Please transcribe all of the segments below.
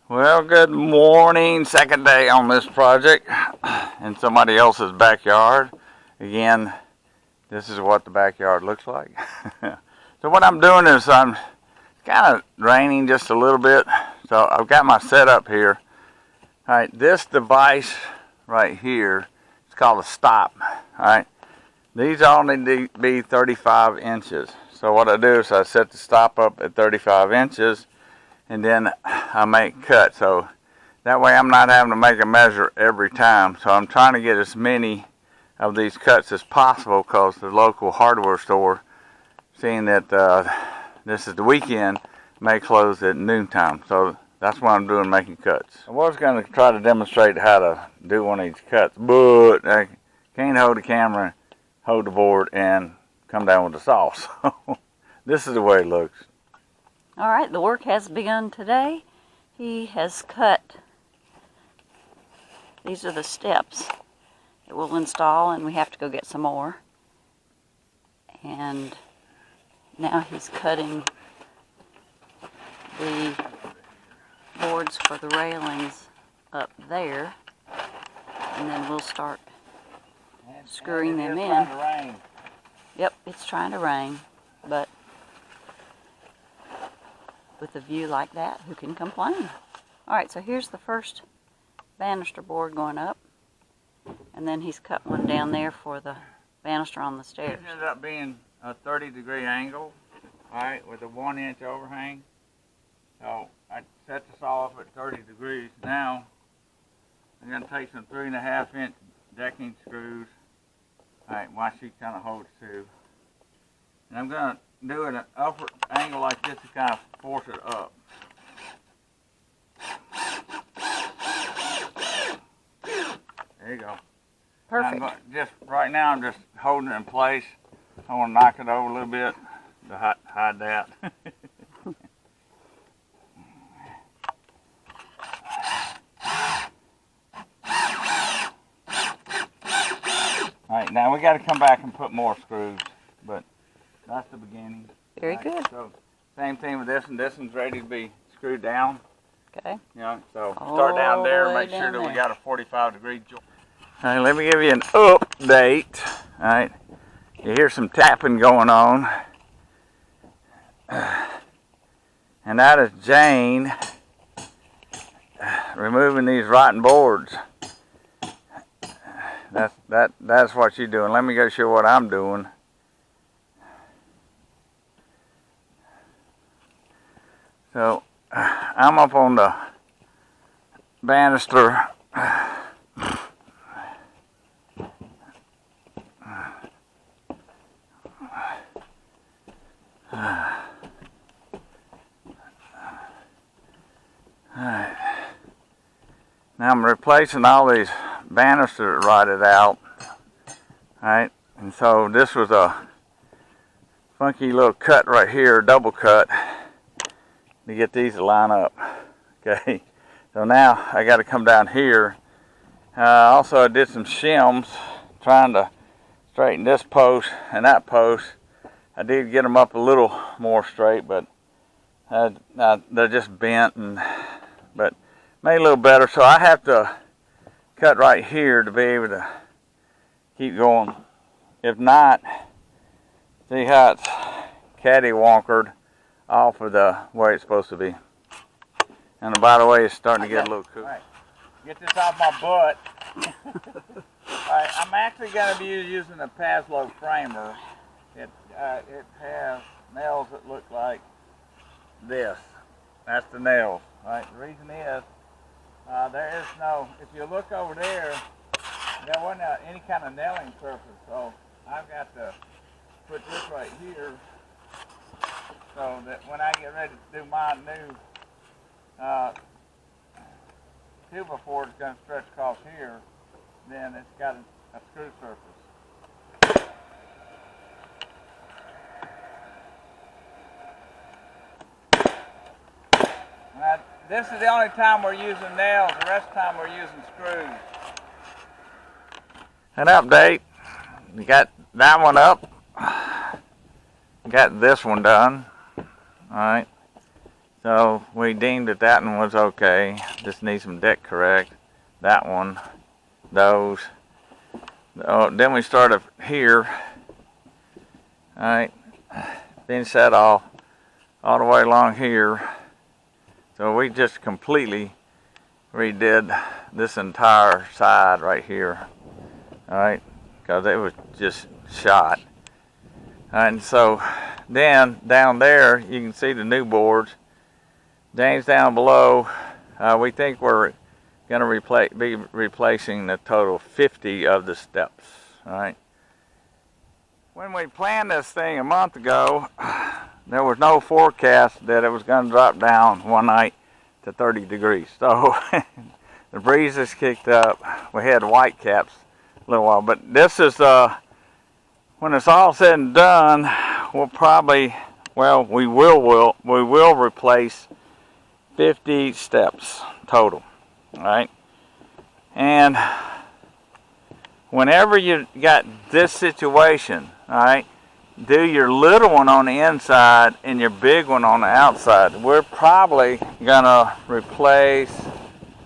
Well, good morning. Second day on this project in somebody else's backyard. Again, this is what the backyard looks like. So what I'm doing is it's kind of raining just a little bit. So I've got my setup here. All right, this device right here, it's called a stop. All right, these all need to be 35 inches. So what I do is I set the stop up at 35 inches. And then I make cuts, so that way I'm not having to make a measure every time. So I'm trying to get as many of these cuts as possible because the local hardware store, seeing that this is the weekend, may close at noontime. So that's what I'm doing, making cuts. I was going to try to demonstrate how to do one of these cuts, but I can't hold the camera, hold the board, and come down with the saw. So this is the way it looks. All right, the work has begun today. He has cut, these are the steps that we'll install, and we have to go get some more. And now he's cutting the boards for the railings up there, and then we'll start screwing them in. Yep, it's trying to rain, but with a view like that, who can complain? Alright, so here's the first banister board going up, and then he's cut one down there for the banister on the stairs. This ended up being a 30-degree angle, alright, with a 1-inch overhang. So I set the saw up at 30 degrees. Now I'm going to take some 3.5-inch decking screws, alright, while she kind of holds too. And I'm going to do an upward angle like this to kind of force it up. There you go. Perfect. Right now I'm just holding it in place. I want to knock it over a little bit to hide that. Alright, now we got to come back and put more screws, but that's the beginning. Very good. So same thing with this one. This one's ready to be screwed down. Okay. You know, so start down there, make sure that we got a 45-degree joint. All right, let me give you an update. All right, you hear some tapping going on, and that is Jane removing these rotten boards. That's what she's doing. Let me go show what I'm doing. So I'm up on the banister. Alright. Now I'm replacing all these banisters that rotted out. Alright, and so this was a funky little cut right here, double cut, to get these to line up. Okay, so now I got to come down here. Also I did some shims trying to straighten this post and that post. I did get them up a little more straight, but they're just bent, but made a little better. So I have to cut right here to be able to keep going. If not, see how it's catty-wonkered off of the way it's supposed to be. And by the way, it's starting to get a little cool. All right, get this off my butt. Alright, I'm actually going to be using a Paslow framer. It has nails that look like this. That's the nails. Right? The reason is there is no, if you look over there wasn't any kind of nailing surface. So I've got to put this right here so that when I get ready to do my new 2x4, it's going to stretch across here, then it's got a screw surface. Now, this is the only time we're using nails. The rest of the time we're using screws. An update. We got that one up. Got this one done. Alright. So we deemed that one was okay. Just need some deck correct. That one, those. Then we started here. Alright, finish that all the way along here. So we just completely redid this entire side right here. Alright, because it was just shot. And so then down there you can see the new boards. James down below, we think we're going to be replacing a total 50 of the steps. Alright. When we planned this thing a month ago, there was no forecast that it was going to drop down one night to 30 degrees. So the breezes kicked up. We had white caps a little while, but this is when it's all said and done, we'll probably, well, we will replace 50 steps total. All right, and whenever you got this situation, all right, do your little one on the inside and your big one on the outside. We're probably gonna replace,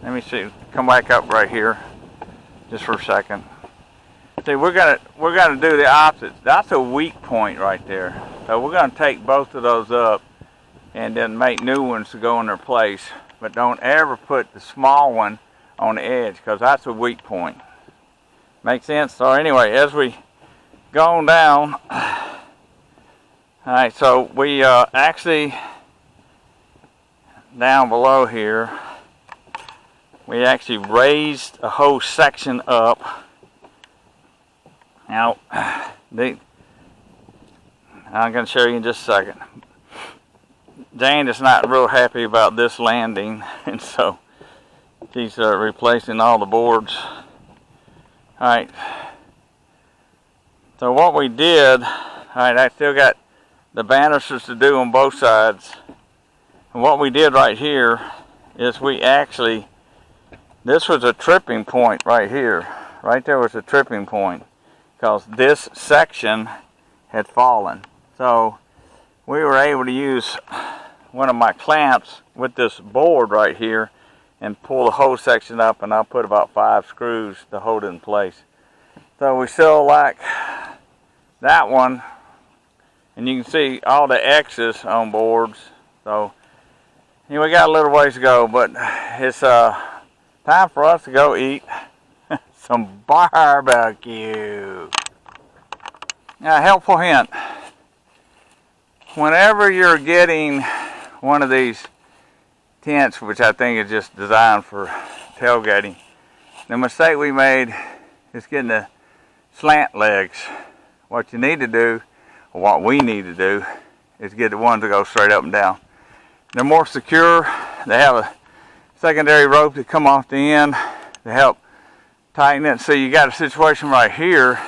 let me see, come back up right here just for a second. See, we're gonna do the opposite. That's a weak point right there. So we're gonna take both of those up and then make new ones to go in their place. But don't ever put the small one on the edge, because that's a weak point. Make sense? So anyway, as we go on down, alright, so we actually, down below here, we actually raised a whole section up. Now, I'm going to show you in just a second. Jane is not real happy about this landing, and so she's replacing all the boards. Alright, so what we did, alright, I still got the banisters to do on both sides. And what we did right here is we actually, this was a tripping point right here. Right there was a tripping point, because this section had fallen. So we were able to use one of my clamps with this board right here and pull the whole section up, and I'll put about 5 screws to hold it in place. So we still like that one, and you can see all the X's on boards. So anyway, we got a little ways to go, but it's time for us to go eat some barbecue. Now, a helpful hint. Whenever you're getting one of these tents, which I think is just designed for tailgating, the mistake we made is getting the slant legs. What you need to do, or what we need to do, is get the ones that go straight up and down. They're more secure. They have a secondary rope to come off the end to help tighten it. So you got a situation right here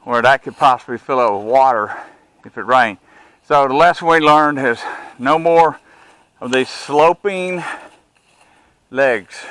where that could possibly fill up with water if it rained. So the lesson we learned is no more of these sloping legs.